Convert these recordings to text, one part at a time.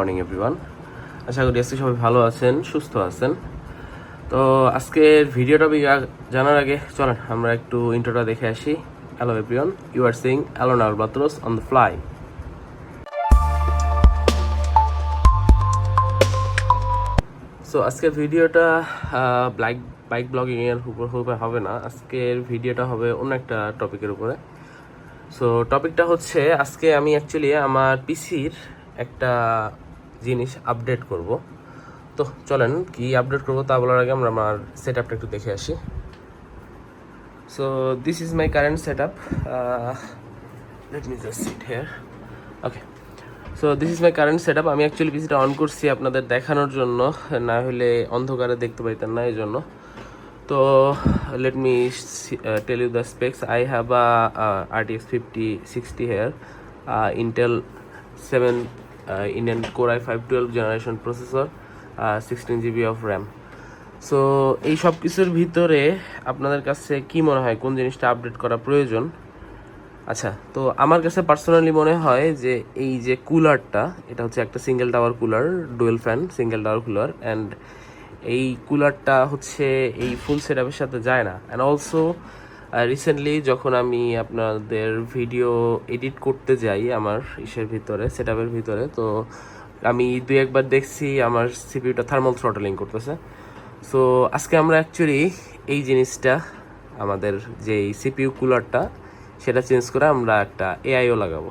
Morning everyone. আশা করি আজকে সবাই ভালো আছেন, সুস্থ আছেন। তো আজকের ভিডিওটা জানার আগে চলেন আমরা একটু ইন্ট্রোটা দেখে আসি। Hello everyone, you are sing alone albatross on the fly. So আজকের ভিডিওটা বাইক ব্লগিংয়ের উপর হবে না, আজকের ভিডিওটা হবে অন্য একটা টপিকের উপরে। সো টপিকটা হচ্ছে, আজকে আমি অ্যাকচুয়ালি আমার পিসির একটা জিনিস আপডেট করব। তো চলেন কি আপডেট করব তা বলার আগে আমরা আমার সেট আপটা একটু দেখে আসি। So this is my current set up, let me just sit here. Okay, so this is my current set up. আমি অ্যাকচুয়ালি পিসিটা অন করছি আপনাদের দেখানোর জন্য, না হলে অন্ধকারে দেখতে পাইতেন না, এই জন্য। তো let me tell you the specs. I have a RTX 5060 here, Intel 7 Indian Core i5 12 generation processor, 16 GB of RAM. So এই সব কিছুর ভিতরে আপনাদের কাছে কি মনে হয় কোন জিনিসটা আপডেট করা প্রয়োজন? আচ্ছা, তো আমার কাছে পার্সোনালি মনে হয় যে এই যে কুলারটা, এটা হচ্ছে একটা single tower cooler, dual fan single tower cooler, and এই কুলারটা হচ্ছে এই ফুল সেটআপের সাথে যায় না। অ্যান্ড অলসো রিসেন্টলি যখন আমি আপনাদের ভিডিও এডিট করতে যাই আমার সেটআপের ভিতরে, তো আমি দুই একবার দেখছি আমার সিপিইউটা থার্মাল থ্রটলিং করতেছে। সো আজকে আমরা অ্যাকচুয়ালি এই জিনিসটা, আমাদের যে সিপিইউ কুলারটা, সেটা চেঞ্জ করে আমরা একটা এআইও লাগাবো।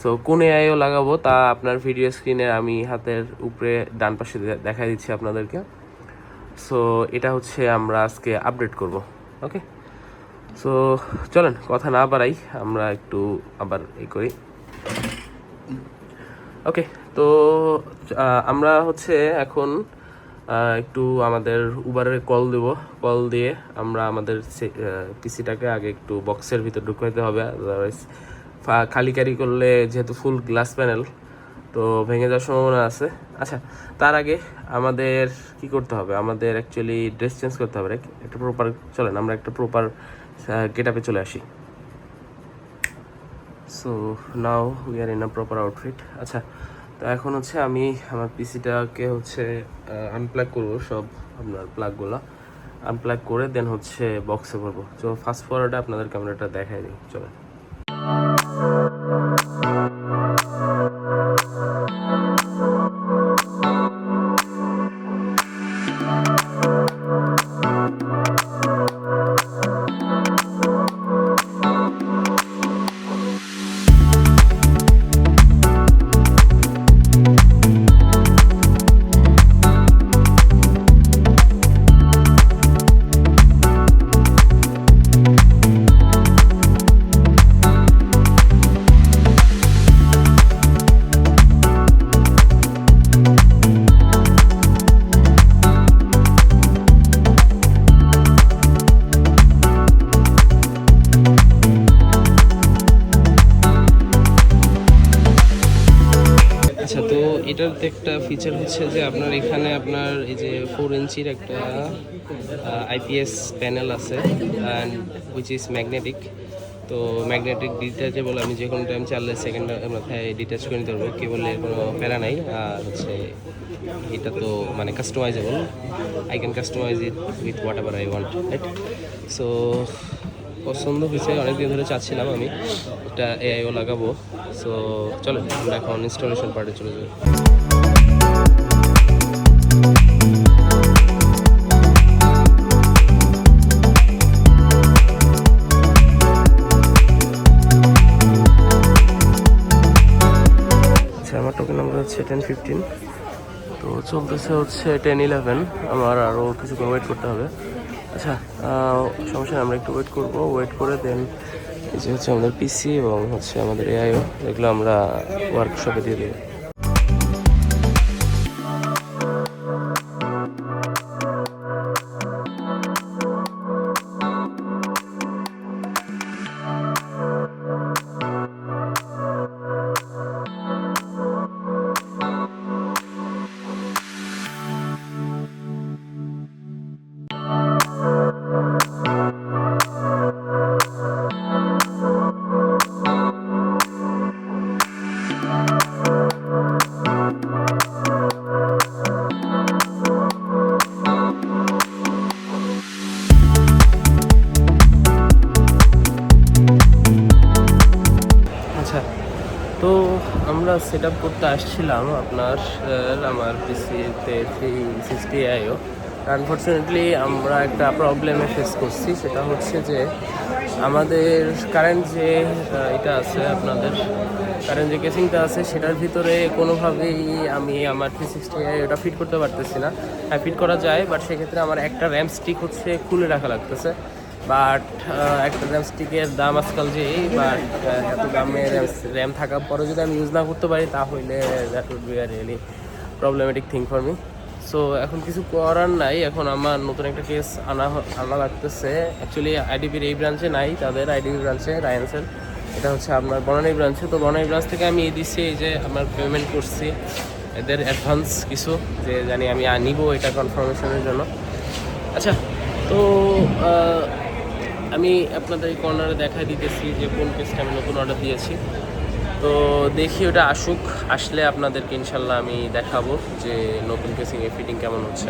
সো কোন এআইও লাগাবো তা আপনার ভিডিও স্ক্রিনে আমি হাতের উপরে ডান পাশে দেখাই দিচ্ছি আপনাদেরকে। সো এটা হচ্ছে আমরা আজকে আপডেট করব। ওকে, সো চলেন কথা না বাড়াই, আমরা একটু আবার করি। ওকে, তো আমরা হচ্ছে এখন একটু আমাদের উবারের কল দিয়ে আমরা আমাদের পিসিটাকে আগে একটু বক্সের ভিতর ঢুকাইতে হবে। আদারওয়াইজ খালি ক্যারি করলে যেহেতু ফুল গ্লাস প্যানেল, তো ভেঙে যাওয়ার সম্ভাবনা আছে। আচ্ছা, তার আগে আমাদের কি করতে হবে? আমাদের অ্যাকচুয়ালি ড্রেস চেঞ্জ করতে হবে, একটা প্রপার, চলেন আমরা একটা প্রপার গেট আপে চলে আসি। So now we are in a proper outfit. আচ্ছা, তো এখন হচ্ছে আমি আমার পিসিটাকে হচ্ছে আনপ্লাগ করবো, সব আপনার প্লাগগুলো আনপ্লাগ করে দেন হচ্ছে বক্সে করবো। তো ফাস্ট ফরওয়ার্ডে আপনাদের ক্যামেরাটা দেখাই দিই, চলে। আচ্ছা, তো এটার একটা ফিচার হচ্ছে যে আপনার এখানে আপনার এই যে 4 ইঞ্চির একটা আইপিএস প্যানেল আছে, অ্যান্ড উইচ ইজ ম্যাগনেটিক। তো ম্যাগনেটিক ডিটাচেবল, আমি যে কোনো টাইম চাললে সেকেন্ডের মাথায় ডিটাচ করে নিতে পারবো, কেবলের কোনো প্যারা নাই। আর হচ্ছে এটা তো মানে customisable, I can customise it with whatever I want, right? So পছন্দ হয়েছে, অনেকদিন ধরে চাচ্ছিলাম আমি এটা এআইও লাগাবো। সো চলো আমরা এখন ইনস্টলেশন পার্টে চলে যাই। আচ্ছা, আমার টোকেন নাম্বার হচ্ছে 1015, তো চলতেছে হচ্ছে 1011। আমার আরও কিছুক্ষণ ওয়েট করতে হবে। আচ্ছা, সমস্যা নেই, আমরা একটু ওয়েট করে দেন এই যে হচ্ছে আমাদের পিসি এবং হচ্ছে আমাদের এআইও, এগুলো আমরা ওয়ার্কশপে দিয়ে দেবো। আমরা সেট আপ করতে আসছিলাম আপনার আমার পিসিতে 360 আনফর্চুনেটলি আমরা একটা প্রবলেমে ফেস করছি, সেটা হচ্ছে যে আমাদের কারেন্ট যে এটা আছে, আপনাদের কারেন্ট যে কেসিংটা আছে সেটার ভিতরে কোনোভাবেই আমি আমার 360 ওটা ফিট করতে পারতেছি না। হ্যাঁ, ফিট করা যায়, বাট সেক্ষেত্রে আমার একটা র্যাম স্টিক হচ্ছে খুলে রাখা লাগতেছে। বাট একটা র্যাম স্টিকের দাম আজকাল যে, বাট এত দামে র্যাম থাকার পরে যদি আমি ইউজ না করতে পারি তাহলে that would be a really problematic thing for me. So এখন কিছু করার নাই, এখন আমার নতুন একটা কেস আনা লাগতেছে। অ্যাকচুয়ালি আইডিপির এই ব্রাঞ্চে নাই, তাদের আইডিপি ব্রাঞ্চে রায়ান্সের, এটা হচ্ছে আপনার বনানী ব্রাঞ্চে। তো বনানী ব্রাঞ্চ থেকে আমি দিচ্ছি, এই যে আমার পেমেন্ট করছি এদের অ্যাডভান্স কিছু, যে জানি আমি নিব এটা কনফার্মেশনের জন্য। আচ্ছা, তো আমি আপনাদের এই কর্নারে দেখাই দিতেছি যে কোন কেসটা আমি নতুন অর্ডার দিয়েছি। তো দেখি ওটা আসুক, আসলে আপনাদেরকে ইনশাল্লাহ আমি দেখাবো যে নতুন কেসিংয়ে ফিটিং কেমন হচ্ছে।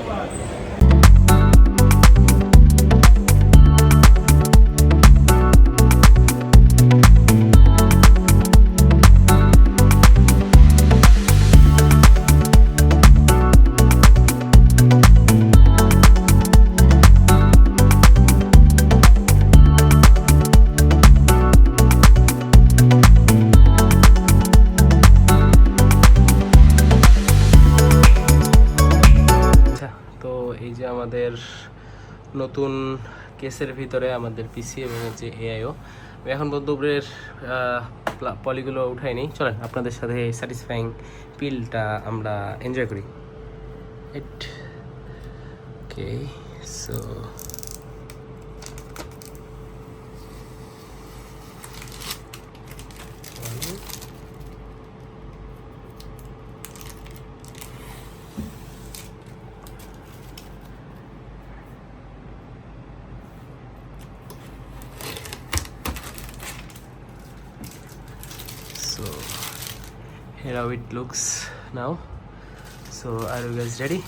এই যে আমাদের নতুন কেসের ভিতরে আমাদের পিসি এবং যে এআইও, আমি এখন দুপুরের পলিগুলো উঠাইনি। চলেন আপনাদের সাথে স্যাটিসফাইং পিলটা আমরা এনজয় করি। ইট ওকে, so here how it looks now. So are you guys ready?